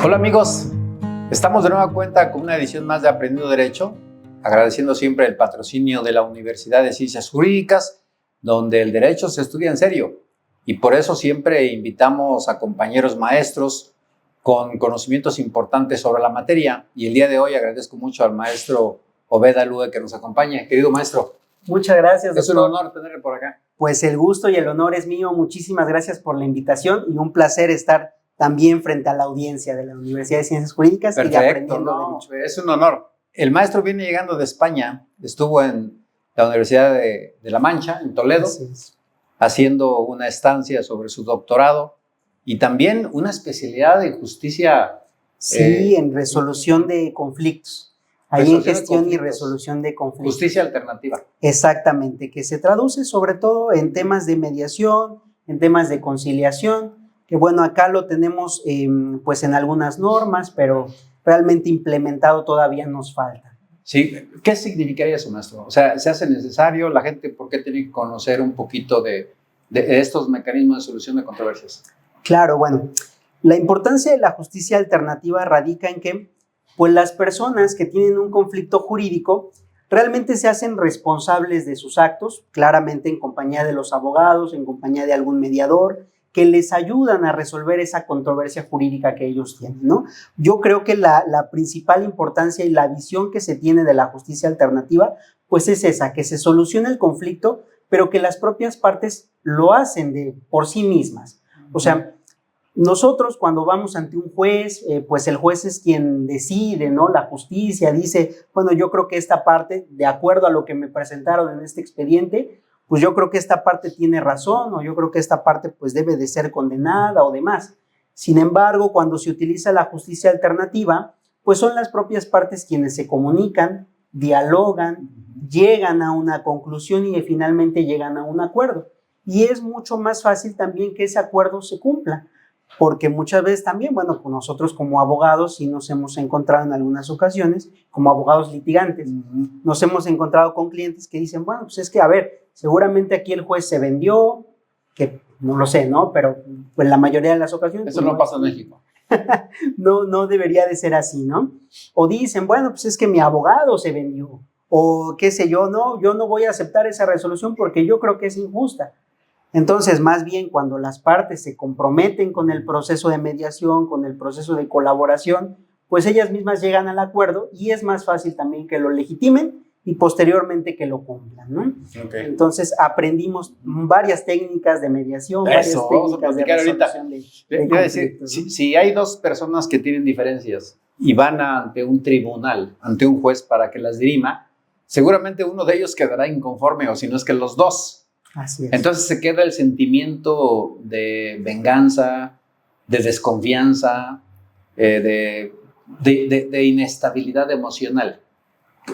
Hola amigos, estamos de nueva cuenta con una edición más de Aprendiendo Derecho, agradeciendo siempre el patrocinio de la Universidad de Ciencias Jurídicas, donde el derecho se estudia en serio y por eso siempre invitamos a compañeros maestros con conocimientos importantes sobre la materia, y el día de hoy agradezco mucho al maestro Obed Alude que nos acompañe. Querido maestro, muchas gracias, doctor. Es un honor tenerle por acá. Pues el gusto y el honor es mío. Muchísimas gracias por la invitación y un placer estar también frente a la audiencia de la Universidad de Ciencias Jurídicas. Perfecto, y de Aprendiendo Derecho. Es un honor. El maestro viene llegando de España, estuvo en la Universidad de La Mancha, en Toledo, haciendo una estancia sobre su doctorado y también una especialidad en justicia. Sí, en resolución de conflictos. Ahí en gestión y resolución de conflictos. Justicia alternativa. Exactamente, que se traduce sobre todo en temas de mediación, en temas de conciliación, que bueno, acá lo tenemos pues en algunas normas, pero realmente implementado todavía nos falta. Sí, ¿qué significaría eso, maestro? O sea, ¿se hace necesario? ¿La gente por qué tiene que conocer un poquito de estos mecanismos de solución de controversias? Claro, bueno, la importancia de la justicia alternativa radica en que pues las personas que tienen un conflicto jurídico realmente se hacen responsables de sus actos, claramente en compañía de los abogados, en compañía de algún mediador, que les ayudan a resolver esa controversia jurídica que ellos tienen, ¿no? Yo creo que la principal importancia y la visión que se tiene de la justicia alternativa, pues es esa, que se solucione el conflicto, pero que las propias partes lo hacen por sí mismas. O sea, nosotros cuando vamos ante un juez, pues el juez es quien decide, ¿no? La justicia dice, bueno, yo creo que esta parte, de acuerdo a lo que me presentaron en este expediente, pues yo creo que esta parte tiene razón, o yo creo que esta parte pues debe de ser condenada o demás. Sin embargo, cuando se utiliza la justicia alternativa, pues son las propias partes quienes se comunican, dialogan, llegan a una conclusión y finalmente llegan a un acuerdo. Y es mucho más fácil también que ese acuerdo se cumpla. Porque muchas veces también, bueno, pues nosotros como abogados sí nos hemos encontrado en algunas ocasiones, como abogados litigantes, nos hemos encontrado con clientes que dicen, bueno, pues es que, a ver, seguramente aquí el juez se vendió, que no lo sé, ¿no? Pero pues la mayoría de las ocasiones... Eso no pasa en México. no debería de ser así, ¿no? O dicen, bueno, pues es que mi abogado se vendió, o qué sé yo no voy a aceptar esa resolución porque yo creo que es injusta. Entonces, más bien, cuando las partes se comprometen con el proceso de mediación, con el proceso de colaboración, pues ellas mismas llegan al acuerdo y es más fácil también que lo legitimen y posteriormente que lo cumplan, ¿no? Okay. Entonces, aprendimos varias técnicas de mediación, varias técnicas de resolución de conflictos, ¿no? Si hay dos personas que tienen diferencias y van ante un tribunal, ante un juez para que las dirima, seguramente uno de ellos quedará inconforme, o si no es que los dos. Así es. Entonces se queda el sentimiento de venganza, de desconfianza, de inestabilidad emocional.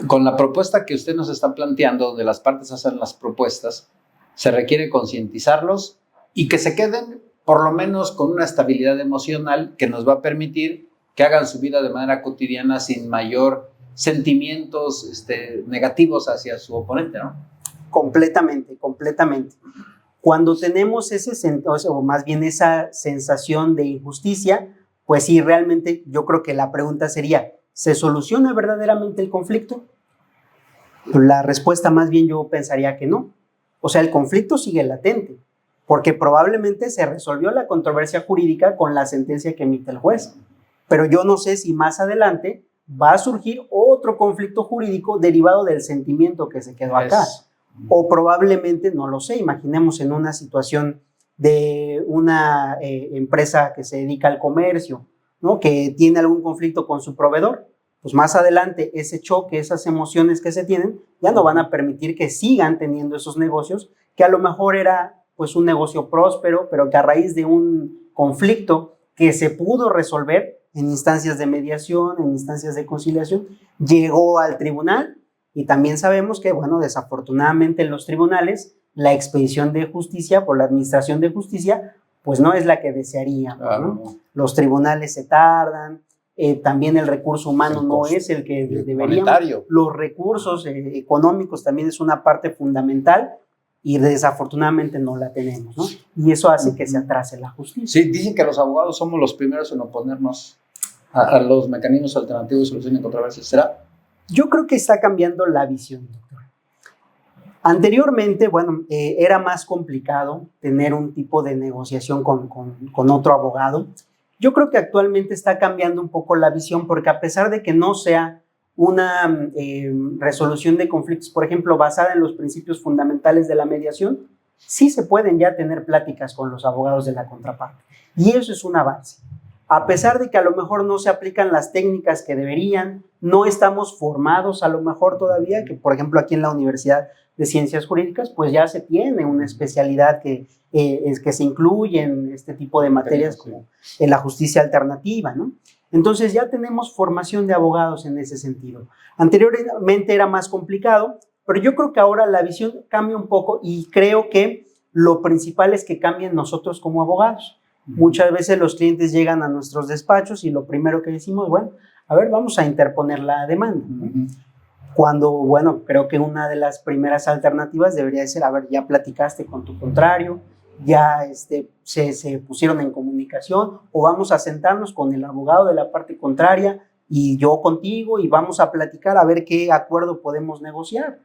Con la propuesta que usted nos está planteando, donde las partes hacen las propuestas, se requiere concientizarlos y que se queden por lo menos con una estabilidad emocional que nos va a permitir que hagan su vida de manera cotidiana sin mayor sentimientos negativos hacia su oponente, ¿no? Completamente. Cuando tenemos o más bien esa sensación de injusticia, pues sí, realmente yo creo que la pregunta sería, ¿se soluciona verdaderamente el conflicto? La respuesta más bien yo pensaría que no. O sea, el conflicto sigue latente, porque probablemente se resolvió la controversia jurídica con la sentencia que emite el juez. Pero yo no sé si más adelante va a surgir otro conflicto jurídico derivado del sentimiento que se quedó acá. O probablemente, no lo sé, imaginemos en una situación de una empresa que se dedica al comercio, ¿no? Que tiene algún conflicto con su proveedor, pues más adelante ese choque, esas emociones que se tienen, ya no van a permitir que sigan teniendo esos negocios, que a lo mejor era pues un negocio próspero, pero que a raíz de un conflicto que se pudo resolver en instancias de mediación, en instancias de conciliación, llegó al tribunal. Y también sabemos que, bueno, desafortunadamente en los tribunales, la expedición de justicia por la administración de justicia, pues no es la que desearíamos, ¿no? Los tribunales se tardan, también el recurso humano no es el que deberíamos. Los recursos económicos también es una parte fundamental y desafortunadamente no la tenemos, ¿no? Y eso hace que se atrase la justicia. Sí, dicen que los abogados somos los primeros en oponernos a los mecanismos alternativos de solución de controversias? ¿Será? Yo creo que está cambiando la visión, doctor. Anteriormente, bueno, era más complicado tener un tipo de negociación con otro abogado. Yo creo que actualmente está cambiando un poco la visión, porque a pesar de que no sea una resolución de conflictos, por ejemplo, basada en los principios fundamentales de la mediación, sí se pueden ya tener pláticas con los abogados de la contraparte. Y eso es un avance. A pesar de que a lo mejor no se aplican las técnicas que deberían, no estamos formados a lo mejor todavía, que por ejemplo aquí en la Universidad de Ciencias Jurídicas, pues ya se tiene una especialidad que se incluye en este tipo de materias como en la justicia alternativa, ¿no? Entonces ya tenemos formación de abogados en ese sentido. Anteriormente era más complicado, pero yo creo que ahora la visión cambia un poco y creo que lo principal es que cambien nosotros como abogados. Muchas veces los clientes llegan a nuestros despachos y lo primero que decimos, bueno, a ver, vamos a interponer la demanda, ¿no? Cuando, bueno, creo que una de las primeras alternativas debería ser, a ver, ya platicaste con tu contrario, ya se pusieron en comunicación, o vamos a sentarnos con el abogado de la parte contraria y yo contigo y vamos a platicar a ver qué acuerdo podemos negociar.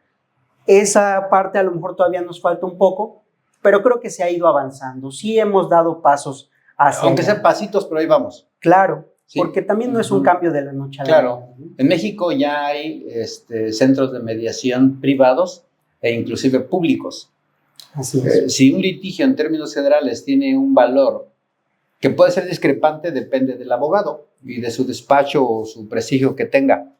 Esa parte a lo mejor todavía nos falta un poco, pero creo que se ha ido avanzando. Sí hemos dado pasos hacia aunque sean pasitos, pero ahí vamos. Claro, sí. Porque también no es un cambio de la noche a la mañana. Claro, en México ya hay centros de mediación privados e inclusive públicos. Así es. Si un litigio en términos generales tiene un valor que puede ser discrepante, depende del abogado y de su despacho o su prestigio que tenga.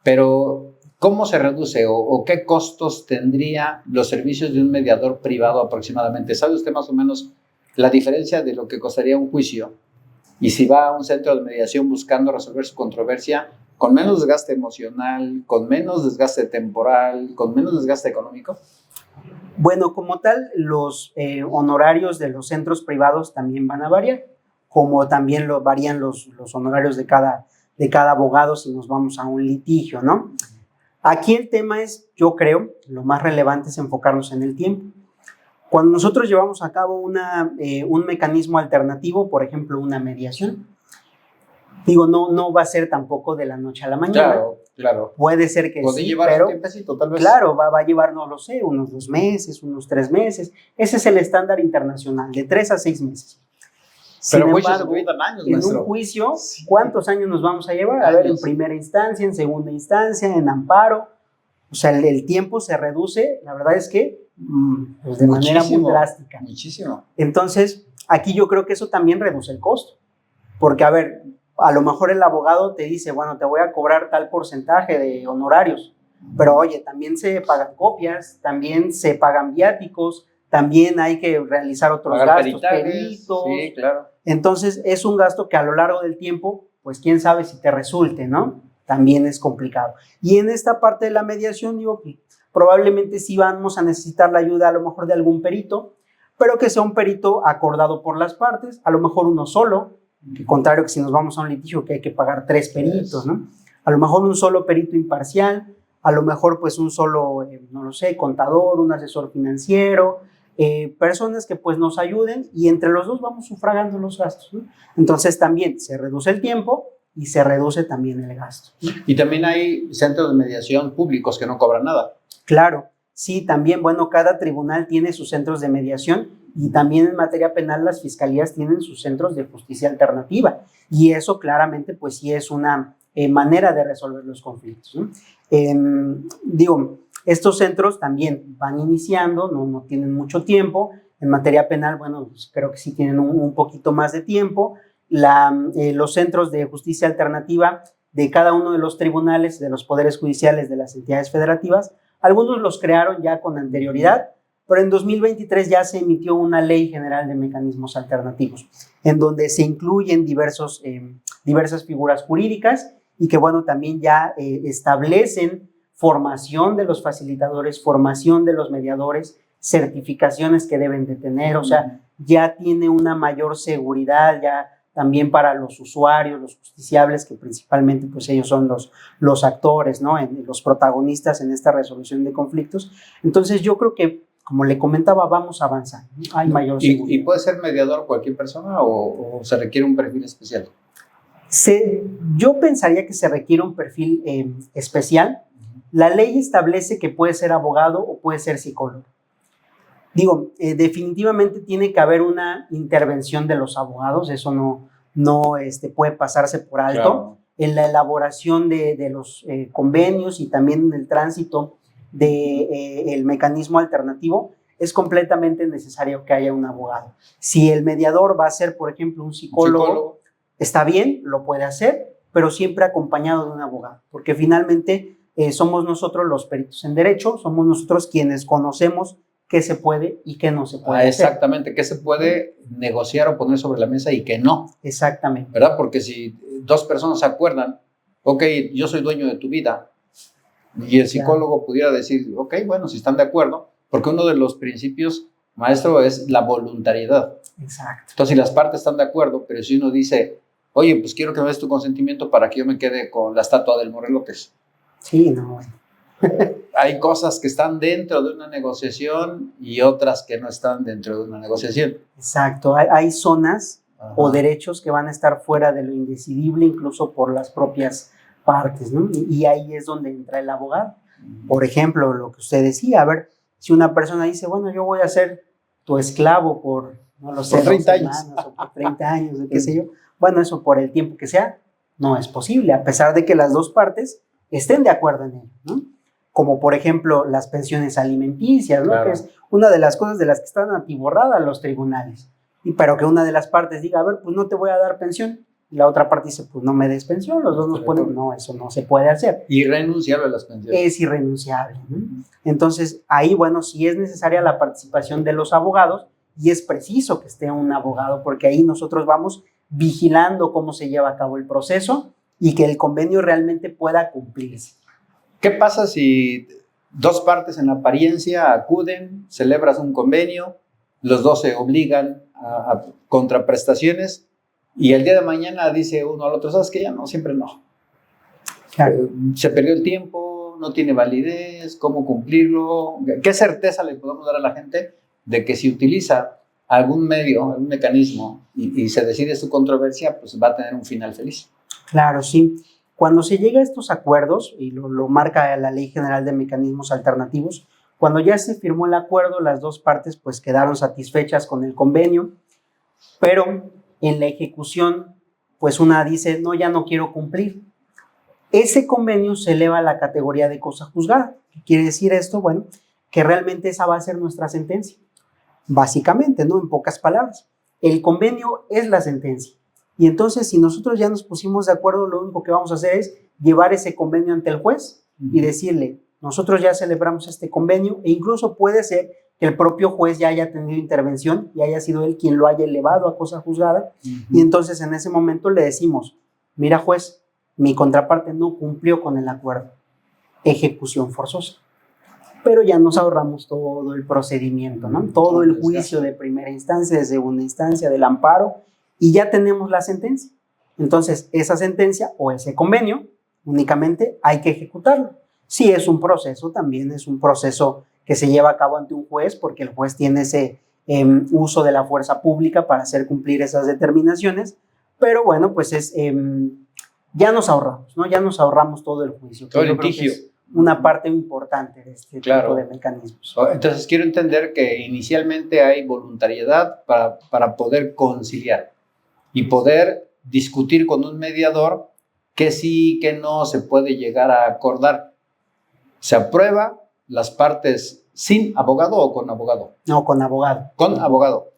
Pero, ¿cómo se reduce o qué costos tendría los servicios de un mediador privado aproximadamente? ¿Sabe usted más o menos la diferencia de lo que costaría un juicio? Y si va a un centro de mediación buscando resolver su controversia con menos desgaste emocional, con menos desgaste temporal, con menos desgaste económico. Bueno, como tal, los honorarios de los centros privados también van a variar, como también varían los honorarios de cada abogado si nos vamos a un litigio, ¿no? Aquí el tema es, yo creo, lo más relevante es enfocarnos en el tiempo. Cuando nosotros llevamos a cabo un mecanismo alternativo, por ejemplo, una mediación, digo, no va a ser tampoco de la noche a la mañana. Claro, claro. Puede ser que puede sí, llevar pero un tiempecito, tal vez. Claro, va a llevar, no lo sé, unos 2 meses, unos 3 meses. Ese es el estándar internacional, de 3 a 6 meses. Pero juicios se cuidan años, en maestro. un juicio, ¿cuántos años nos vamos a llevar? A ver, en primera instancia, en segunda instancia, en amparo. O sea, el tiempo se reduce, la verdad es que pues de manera muy drástica. Muchísimo. Entonces, aquí yo creo que eso también reduce el costo. Porque, a ver, a lo mejor el abogado te dice, bueno, te voy a cobrar tal porcentaje de honorarios. Pero, oye, también se pagan copias, también se pagan viáticos, también hay que realizar otros gastos, peritos. Sí, claro. Entonces, es un gasto que a lo largo del tiempo, pues quién sabe si te resulte, ¿no? También es complicado. Y en esta parte de la mediación, digo, probablemente sí vamos a necesitar la ayuda a lo mejor de algún perito, pero que sea un perito acordado por las partes, a lo mejor uno solo, al contrario que si nos vamos a un litigio que hay que pagar 3 peritos, ¿no? A lo mejor un solo perito imparcial, a lo mejor pues un solo, no lo sé, contador, un asesor financiero, personas que pues nos ayuden y entre los dos vamos sufragando los gastos, ¿no? Entonces también se reduce el tiempo y se reduce también el gasto, ¿no? Y también hay centros de mediación públicos que no cobran nada. Claro, sí, también, bueno, cada tribunal tiene sus centros de mediación y también en materia penal las fiscalías tienen sus centros de justicia alternativa y eso claramente pues sí es una manera de resolver los conflictos, ¿no? Digo, estos centros también van iniciando, no tienen mucho tiempo. En materia penal, bueno, pues creo que sí tienen un poquito más de tiempo. Los centros de justicia alternativa de cada uno de los tribunales, de los poderes judiciales de las entidades federativas, algunos los crearon ya con anterioridad, pero en 2023 ya se emitió una ley general de mecanismos alternativos, en donde se incluyen diversas figuras jurídicas y que, bueno, también ya establecen formación de los facilitadores, formación de los mediadores, certificaciones que deben de tener, o sea, ya tiene una mayor seguridad, ya también para los usuarios, los justiciables, que principalmente pues ellos son los actores, ¿no? Los protagonistas en esta resolución de conflictos. Entonces yo creo que, como le comentaba, vamos avanzando, ¿no? Hay mayor seguridad. ¿Y puede ser mediador cualquier persona o se requiere un perfil especial? Yo pensaría que se requiere un perfil especial. La ley establece que puede ser abogado o puede ser psicólogo. Digo, definitivamente tiene que haber una intervención de los abogados, eso no puede pasarse por alto. Claro. En la elaboración de los convenios y también en el tránsito del mecanismo alternativo, es completamente necesario que haya un abogado. Si el mediador va a ser, por ejemplo, un psicólogo, está bien, lo puede hacer, pero siempre acompañado de un abogado, porque finalmente somos nosotros los peritos en derecho, somos nosotros quienes conocemos qué se puede y qué no se puede hacer. Exactamente, qué se puede negociar o poner sobre la mesa y qué no. Exactamente. ¿Verdad? Porque si dos personas se acuerdan, ok, yo soy dueño de tu vida, y el psicólogo pudiera decir, ok, bueno, si están de acuerdo, porque uno de los principios, maestro, es la voluntariedad. Exacto. Entonces, si las partes están de acuerdo, pero si uno dice, oye, pues quiero que me des tu consentimiento para que yo me quede con la estatua del Morelotes. Sí, no. Hay cosas que están dentro de una negociación y otras que no están dentro de una negociación. Exacto. Hay zonas o derechos que van a estar fuera de lo indecidible, incluso por las propias partes, ¿no? Y ahí es donde entra el abogado. Por ejemplo, lo que usted decía, a ver, si una persona dice, bueno, yo voy a ser tu esclavo por, no lo sé, 30 años. O por 30 años, qué sé yo. Bueno, eso por el tiempo que sea, no es posible, a pesar de que las dos partes estén de acuerdo en ello, ¿no? Como por ejemplo las pensiones alimenticias, ¿no? Claro. Que es una de las cosas de las que están atiborradas los tribunales. Pero que una de las partes diga, a ver, pues no te voy a dar pensión. Y la otra parte dice, pues no me des pensión, los dos nos ponen, no, eso no se puede hacer. Irrenunciable las pensiones. Es irrenunciable, ¿no? Entonces, ahí, bueno, sí es necesaria la participación de los abogados y es preciso que esté un abogado porque ahí nosotros vamos vigilando cómo se lleva a cabo el proceso y que el convenio realmente pueda cumplirse. ¿Qué pasa si dos partes en apariencia acuden, celebras un convenio, los dos se obligan a contraprestaciones y el día de mañana dice uno al otro, ¿sabes qué? Ya no, siempre no. Claro. Se perdió el tiempo, no tiene validez, ¿cómo cumplirlo? ¿Qué certeza le podemos dar a la gente de que si utiliza algún medio, algún mecanismo y se decide su controversia, pues va a tener un final feliz? Claro, sí. Cuando se llega a estos acuerdos, y lo marca la Ley General de Mecanismos Alternativos, cuando ya se firmó el acuerdo, las dos partes pues quedaron satisfechas con el convenio, pero en la ejecución, pues una dice, no, ya no quiero cumplir. Ese convenio se eleva a la categoría de cosa juzgada. ¿Qué quiere decir esto? Bueno, que realmente esa va a ser nuestra sentencia. Básicamente, ¿no? En pocas palabras. El convenio es la sentencia. Y entonces, si nosotros ya nos pusimos de acuerdo, lo único que vamos a hacer es llevar ese convenio ante el juez y decirle, nosotros ya celebramos este convenio e incluso puede ser que el propio juez ya haya tenido intervención y haya sido él quien lo haya elevado a cosa juzgada. Y entonces en ese momento le decimos, mira juez, mi contraparte no cumplió con el acuerdo. Ejecución forzosa. Pero ya nos ahorramos todo el procedimiento, ¿no? Todo el juicio de primera instancia, de segunda instancia, del amparo, y ya tenemos la sentencia. Entonces, esa sentencia o ese convenio únicamente hay que ejecutarlo. Si es un proceso, también es un proceso que se lleva a cabo ante un juez, porque el juez tiene ese uso de la fuerza pública para hacer cumplir esas determinaciones, pero bueno, pues ya nos ahorramos, ¿no? Ya nos ahorramos todo el juicio. Todo el litigio. Una parte importante de este tipo de mecanismos. Entonces, quiero entender que inicialmente hay voluntariedad para poder conciliar y poder discutir con un mediador que sí, que no se puede llegar a acordar. ¿Se aprueba las partes sin abogado o con abogado? No, con abogado. Con abogado.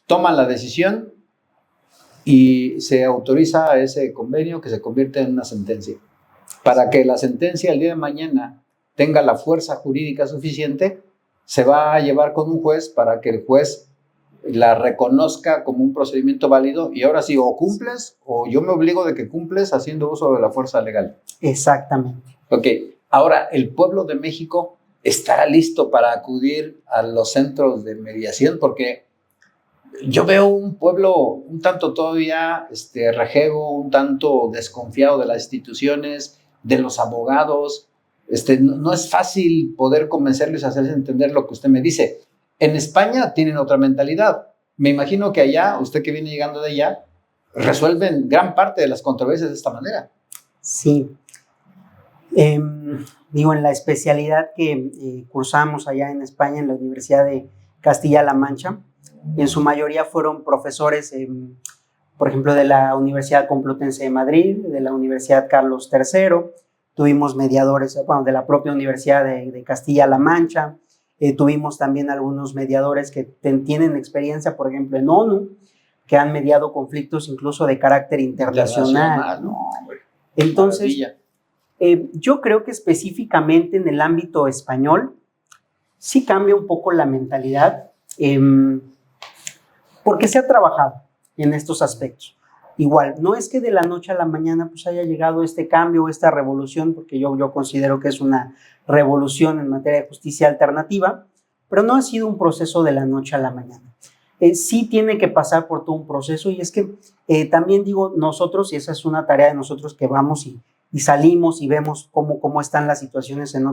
Toman la decisión y se autoriza ese convenio que se convierte en una sentencia. Para que la sentencia el día de mañana tenga la fuerza jurídica suficiente, se va a llevar con un juez para que el juez la reconozca como un procedimiento válido y ahora sí, o cumples o yo me obligo de que cumples haciendo uso de la fuerza legal. Exactamente. Ok, ahora el pueblo de México estará listo para acudir a los centros de mediación porque yo veo un pueblo un tanto todavía rejego, un tanto desconfiado de las instituciones, de los abogados. No es fácil poder convencerles a hacerles entender lo que usted me dice. En España tienen otra mentalidad. Me imagino que allá, usted que viene llegando de allá, resuelven gran parte de las controversias de esta manera. Sí. Digo, en la especialidad que cursamos allá en España, en la Universidad de Castilla-La Mancha, en su mayoría fueron profesores, por ejemplo, de la Universidad Complutense de Madrid, de la Universidad Carlos III, tuvimos mediadores, bueno, de la propia Universidad de Castilla-La Mancha, tuvimos también algunos mediadores que tienen experiencia, por ejemplo, en ONU, que han mediado conflictos incluso de carácter internacional. No, entonces, yo creo que específicamente en el ámbito español sí cambia un poco la mentalidad, porque se ha trabajado en estos aspectos. Igual, no es que de la noche a la mañana pues haya llegado este cambio, esta revolución, porque yo considero que es una revolución en materia de justicia alternativa, pero no ha sido un proceso de la noche a la mañana. Sí tiene que pasar por todo un proceso, y es que también digo nosotros, y esa es una tarea de nosotros que vamos y salimos y vemos cómo están las situaciones en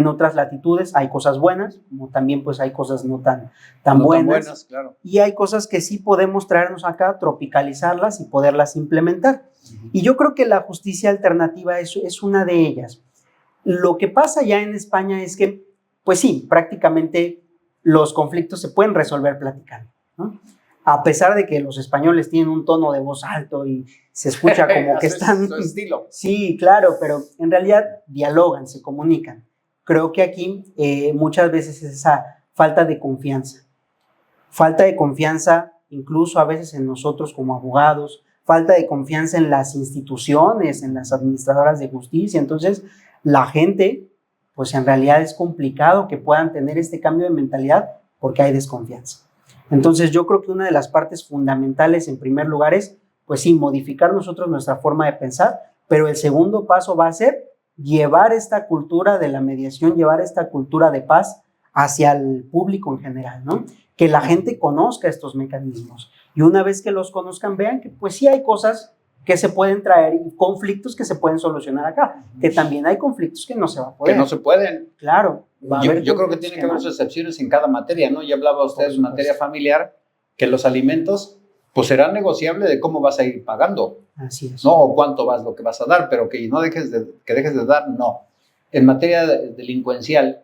otras latitudes. Hay cosas buenas, como también pues hay cosas no tan buenas, claro. Y hay cosas que sí podemos traernos acá, tropicalizarlas y poderlas implementar. Y yo creo que la justicia alternativa es una de ellas. Lo que pasa ya en España es que, pues sí, prácticamente los conflictos se pueden resolver platicando, ¿no? A pesar de que los españoles tienen un tono de voz alto y se escucha como que están... Su estilo. Sí, claro, pero en realidad dialogan, se comunican. Creo que aquí muchas veces es esa falta de confianza incluso a veces en nosotros como abogados, falta de confianza en las instituciones, en las administradoras de justicia. Entonces, la gente, pues en realidad es complicado que puedan tener este cambio de mentalidad porque hay desconfianza. Entonces, yo creo que una de las partes fundamentales, en primer lugar, es, pues sí, modificar nosotros nuestra forma de pensar, pero el segundo paso va a ser llevar esta cultura de la mediación, llevar esta cultura de paz hacia el público en general, ¿no? Que la gente conozca estos mecanismos, y una vez que los conozcan, vean que pues sí hay cosas que se pueden traer y conflictos que se pueden solucionar acá, que también hay conflictos que no se va a poder. Que no se pueden. Claro. Yo creo que tiene que haber sus excepciones en cada materia, ¿no? Ya hablaba usted en materia familiar, que los alimentos pues será negociable de cómo vas a ir pagando. Así es. No, o cuánto vas, lo que vas a dar, pero que no dejes de dar, no. En materia delincuencial,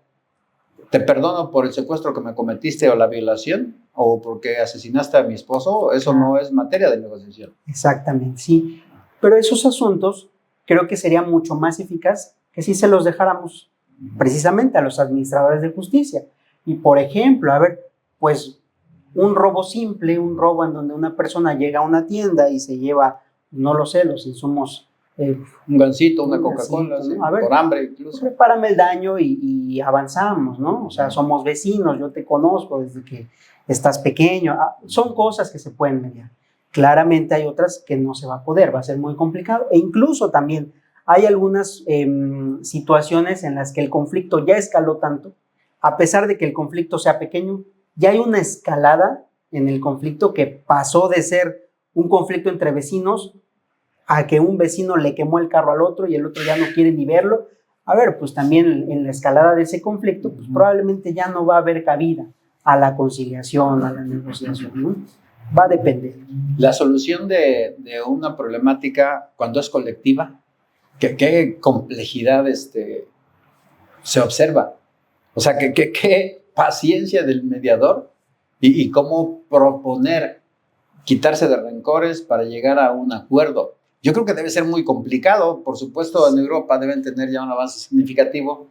te perdono por el secuestro que me cometiste o la violación, o porque asesinaste a mi esposo, eso no es materia de negociación. Exactamente, sí. Pero esos asuntos creo que sería mucho más eficaz que si se los dejáramos precisamente a los administradores de justicia. Y por ejemplo, a ver, pues un robo simple, un robo en donde una persona llega a una tienda y se lleva, no lo sé, los insumos. Un gansito, una Coca-Cola, ¿no? A ver, por hambre incluso. Prepárame el daño y avanzamos, ¿no? O sea, somos vecinos, yo te conozco desde que estás pequeño. Son cosas que se pueden mediar. Claramente hay otras que no se va a poder, va a ser muy complicado. E incluso también hay algunas situaciones en las que el conflicto ya escaló tanto, a pesar de que el conflicto sea pequeño, ya hay una escalada en el conflicto que pasó de ser un conflicto entre vecinos a que un vecino le quemó el carro al otro y el otro ya no quiere ni verlo. A ver, pues también en la escalada de ese conflicto, pues probablemente ya no va a haber cabida a la conciliación, a la negociación, ¿no? Va a depender. La solución de una problemática cuando es colectiva, ¿qué complejidad se observa? O sea, ¿qué paciencia del mediador y cómo proponer quitarse de rencores para llegar a un acuerdo. Yo creo que debe ser muy complicado. Por supuesto, en Europa deben tener ya un avance significativo.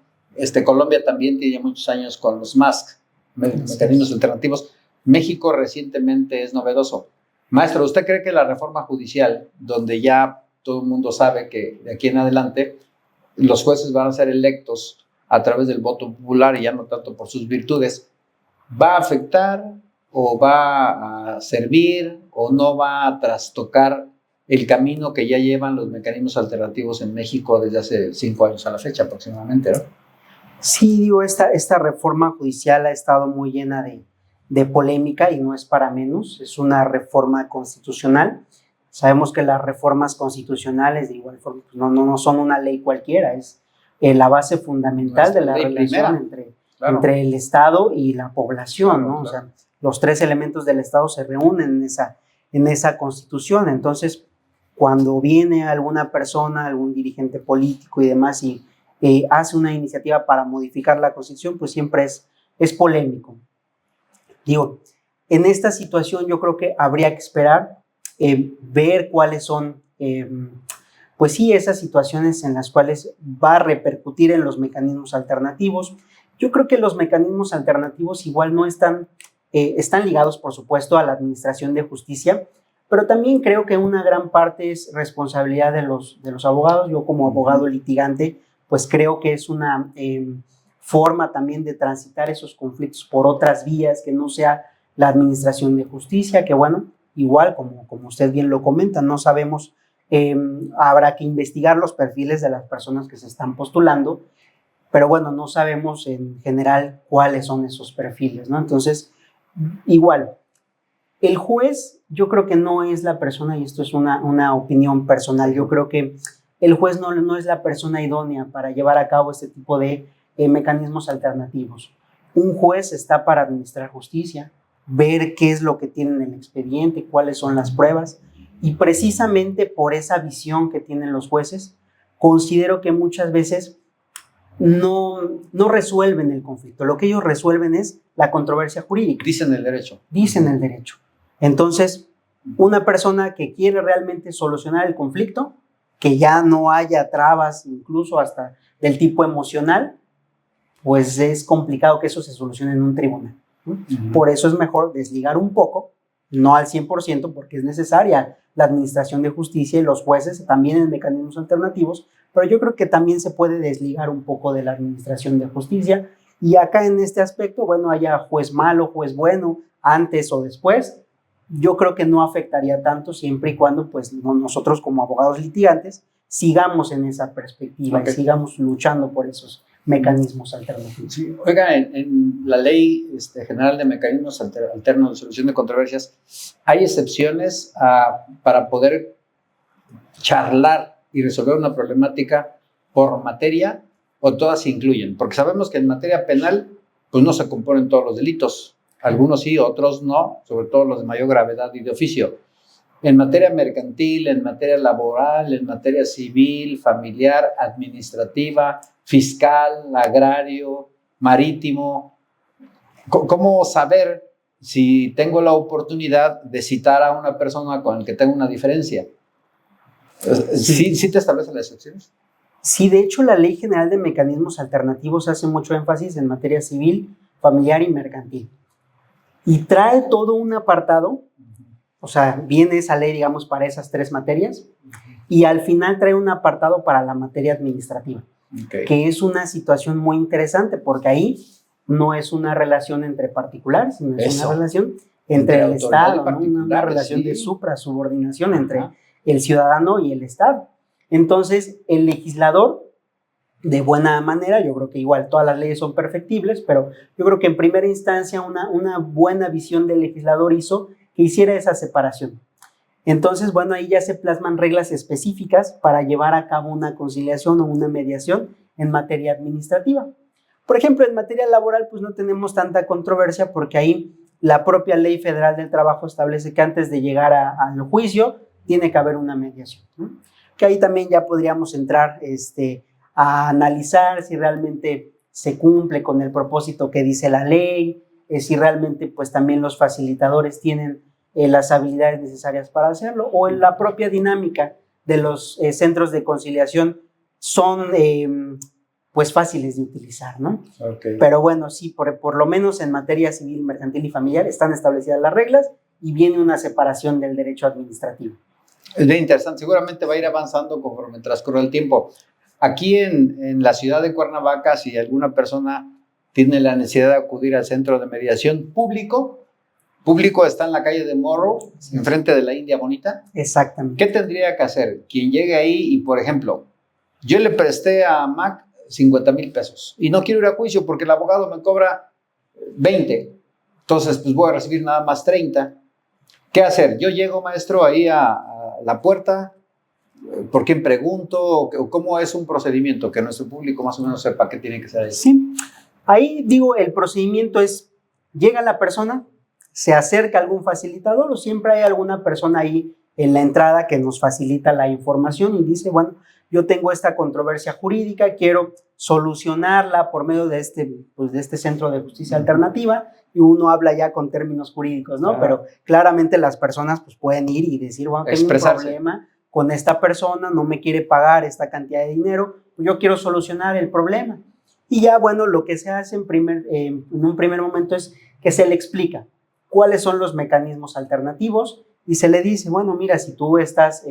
Colombia también tiene muchos años con los MASC, mecanismos alternativos. México recientemente es novedoso. Maestro, ¿usted cree que la reforma judicial, donde ya todo el mundo sabe que de aquí en adelante los jueces van a ser electos a través del voto popular y ya no tanto por sus virtudes, va a afectar o va a servir o no va a trastocar el camino que ya llevan los mecanismos alternativos en México desde hace 5 años a la fecha aproximadamente, ¿no? Sí, digo, esta reforma judicial ha estado muy llena de polémica y no es para menos. Es una reforma constitucional. Sabemos que las reformas constitucionales de igual forma pues no son una ley cualquiera, es la base fundamental de la relación entre el Estado y la población, ¿no? Claro. O sea, los 3 elementos del Estado se reúnen en esa Constitución. Entonces, cuando viene alguna persona, algún dirigente político y demás y hace una iniciativa para modificar la Constitución, pues siempre es polémico. Digo, en esta situación yo creo que habría que esperar, ver cuáles son, pues sí, esas situaciones en las cuales va a repercutir en los mecanismos alternativos. Yo creo que los mecanismos alternativos igual no están ligados, por supuesto, a la administración de justicia, pero también creo que una gran parte es responsabilidad de los abogados. Yo como abogado litigante, pues creo que es una forma también de transitar esos conflictos por otras vías que no sea la administración de justicia, que bueno, igual como usted bien lo comenta, no sabemos, habrá que investigar los perfiles de las personas que se están postulando, pero bueno, no sabemos en general cuáles son esos perfiles, ¿no? Entonces, igual, el juez yo creo que no es la persona, y esto es una opinión personal, yo creo que el juez no es la persona idónea para llevar a cabo este tipo de mecanismos alternativos. Un juez está para administrar justicia, ver qué es lo que tiene en el expediente, cuáles son las pruebas, y precisamente por esa visión que tienen los jueces, considero que muchas veces no resuelven el conflicto. Lo que ellos resuelven es la controversia jurídica. Dicen el derecho. Dicen el derecho. Entonces, una persona que quiere realmente solucionar el conflicto, que ya no haya trabas, incluso hasta del tipo emocional, pues es complicado que eso se solucione en un tribunal, ¿no? Uh-huh. Por eso es mejor desligar un poco, no al 100%, porque es necesaria la administración de justicia y los jueces también en mecanismos alternativos, pero yo creo que también se puede desligar un poco de la administración de justicia. Y acá en este aspecto, bueno, haya juez malo, juez bueno, antes o después, yo creo que no afectaría tanto siempre y cuando pues nosotros como abogados litigantes sigamos en esa perspectiva y sigamos luchando por esos mecanismos alternativos. Sí. Oiga, en la Ley General de Mecanismos Alternos de Solución de Controversias, ¿hay excepciones para poder charlar y resolver una problemática por materia o todas se incluyen? Porque sabemos que en materia penal pues no se componen todos los delitos. Algunos sí, otros no, sobre todo los de mayor gravedad y de oficio. En materia mercantil, en materia laboral, en materia civil, familiar, administrativa, fiscal, agrario, marítimo. ¿Cómo saber si tengo la oportunidad de citar a una persona con la que tengo una diferencia? ¿Sí te establecen las excepciones? Sí, de hecho, la Ley General de Mecanismos Alternativos hace mucho énfasis en materia civil, familiar y mercantil. Y trae todo un apartado, o sea, viene esa ley, digamos, para esas tres materias, y al final trae un apartado para la materia administrativa, que es una situación muy interesante, porque ahí no es una relación entre particulares, sino es una relación entre el Estado, ¿no? Una relación de supra-subordinación entre el ciudadano y el Estado. Entonces, el legislador, de buena manera, yo creo que igual todas las leyes son perfectibles, pero yo creo que en primera instancia una buena visión del legislador hizo que hiciera esa separación. Entonces, bueno, ahí ya se plasman reglas específicas para llevar a cabo una conciliación o una mediación en materia administrativa. Por ejemplo, en materia laboral, pues no tenemos tanta controversia porque ahí la propia Ley Federal del Trabajo establece que antes de llegar al juicio tiene que haber una mediación, ¿no? Que ahí también ya podríamos entrar a analizar si realmente se cumple con el propósito que dice la ley, si realmente pues también los facilitadores tienen las habilidades necesarias para hacerlo, o en la propia dinámica de los centros de conciliación son pues fáciles de utilizar, ¿no? Okay. Pero bueno, sí, por lo menos en materia civil, mercantil y familiar están establecidas las reglas y viene una separación del derecho administrativo. Es bien interesante, seguramente va a ir avanzando conforme transcurra el tiempo. Aquí en la ciudad de Cuernavaca, si alguna persona tiene la necesidad de acudir al centro de mediación público está en la calle de Morro, enfrente de la India Bonita. Exactamente. ¿Qué tendría que hacer? Quien llegue ahí y, por ejemplo, yo le presté a Mac 50,000 pesos y no quiero ir a juicio porque el abogado me cobra 20, entonces pues voy a recibir nada más 30. ¿Qué hacer? Yo llego, maestro, ahí a la puerta, ¿por quién pregunto? ¿Cómo es un procedimiento? Que nuestro público más o menos sepa qué tiene que ser ahí. Sí, ahí digo, el procedimiento es, llega la persona, se acerca algún facilitador o siempre hay alguna persona ahí en la entrada que nos facilita la información y dice, bueno, yo tengo esta controversia jurídica, quiero solucionarla por medio de este Centro de Justicia Alternativa, y uno habla ya con términos jurídicos, ¿no? Pero claramente las personas pues pueden ir y decir, bueno, tengo un problema con esta persona, no me quiere pagar esta cantidad de dinero, pues yo quiero solucionar el problema. Y ya, bueno, lo que se hace en un primer momento es que se le explica cuáles son los mecanismos alternativos y se le dice, bueno, mira, si tú estás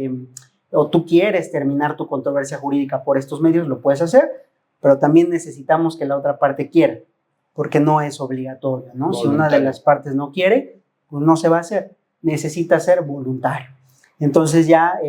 o tú quieres terminar tu controversia jurídica por estos medios, lo puedes hacer, pero también necesitamos que la otra parte quiera, porque no es obligatorio, ¿no? Si una de las partes no quiere, pues no se va a hacer, necesita ser voluntario. Entonces ya,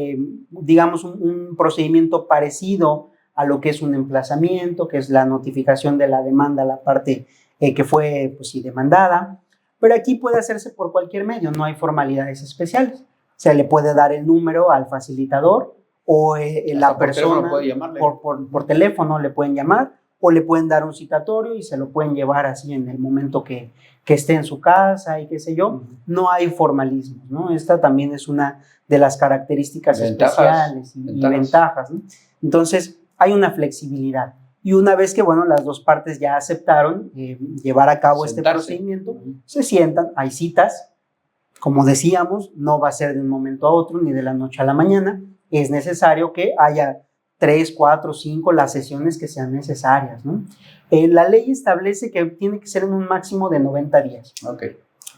digamos, un procedimiento parecido a lo que es un emplazamiento, que es la notificación de la demanda a la parte que fue, pues sí, demandada, pero aquí puede hacerse por cualquier medio, no hay formalidades especiales. Se le puede dar el número al facilitador o la persona por teléfono le pueden llamar o le pueden dar un citatorio y se lo pueden llevar así en el momento que esté en su casa y qué sé yo. No hay formalismos, ¿no? Esta también es una de las características especiales y ventajas, ¿no? Entonces, hay una flexibilidad. Y una vez que, bueno, las dos partes ya aceptaron llevar a cabo este procedimiento, se sientan, hay citas. Como decíamos, no va a ser de un momento a otro ni de la noche a la mañana. Es necesario que haya 3, 4, 5 las sesiones que sean necesarias, ¿no? La ley establece que tiene que ser en un máximo de 90 días. Okay.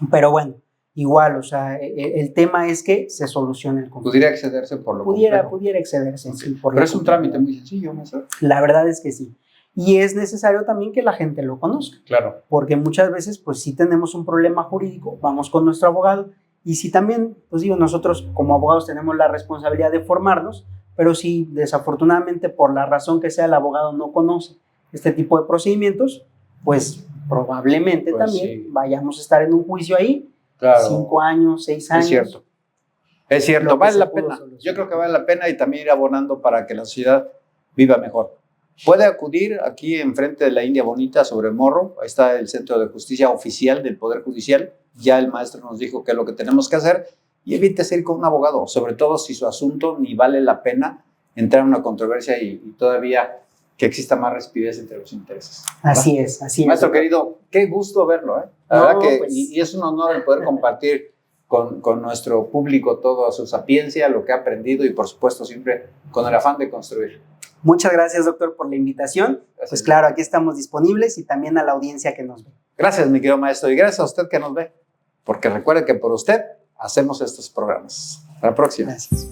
Pero bueno, igual, o sea, el tema es que se solucione el conflicto. ¿Pudiera excederse por lo complejo? Pudiera excederse, okay. Sí. Pero es un trámite muy sencillo, ¿no? La verdad es que sí. Y es necesario también que la gente lo conozca. Claro. Porque muchas veces, pues sí tenemos un problema jurídico, vamos con nuestro abogado, y si también, pues digo, nosotros como abogados tenemos la responsabilidad de formarnos, pero si desafortunadamente por la razón que sea el abogado no conoce este tipo de procedimientos, pues probablemente también vayamos a estar en un juicio ahí, 5 años, 6 años. Es cierto, vale la pena. Yo creo que vale la pena y también ir abonando para que la sociedad viva mejor. Puede acudir aquí enfrente de la India Bonita sobre Morro, ahí está el Centro de Justicia Oficial del Poder Judicial, ya el maestro nos dijo qué es lo que tenemos que hacer y evítese ir con un abogado, sobre todo si su asunto ni vale la pena entrar en una controversia y todavía que exista más rapidez entre los intereses. Así es, así es. Maestro querido, qué gusto verlo, ¿eh? La verdad que, pues, y es un honor el poder compartir con nuestro público toda su sapiencia, lo que ha aprendido y por supuesto siempre con el afán de construir. Muchas gracias, doctor, por la invitación. Gracias. Pues claro, aquí estamos disponibles y también a la audiencia que nos ve. Gracias, mi querido maestro, y gracias a usted que nos ve, porque recuerde que por usted hacemos estos programas. Hasta la próxima. Gracias.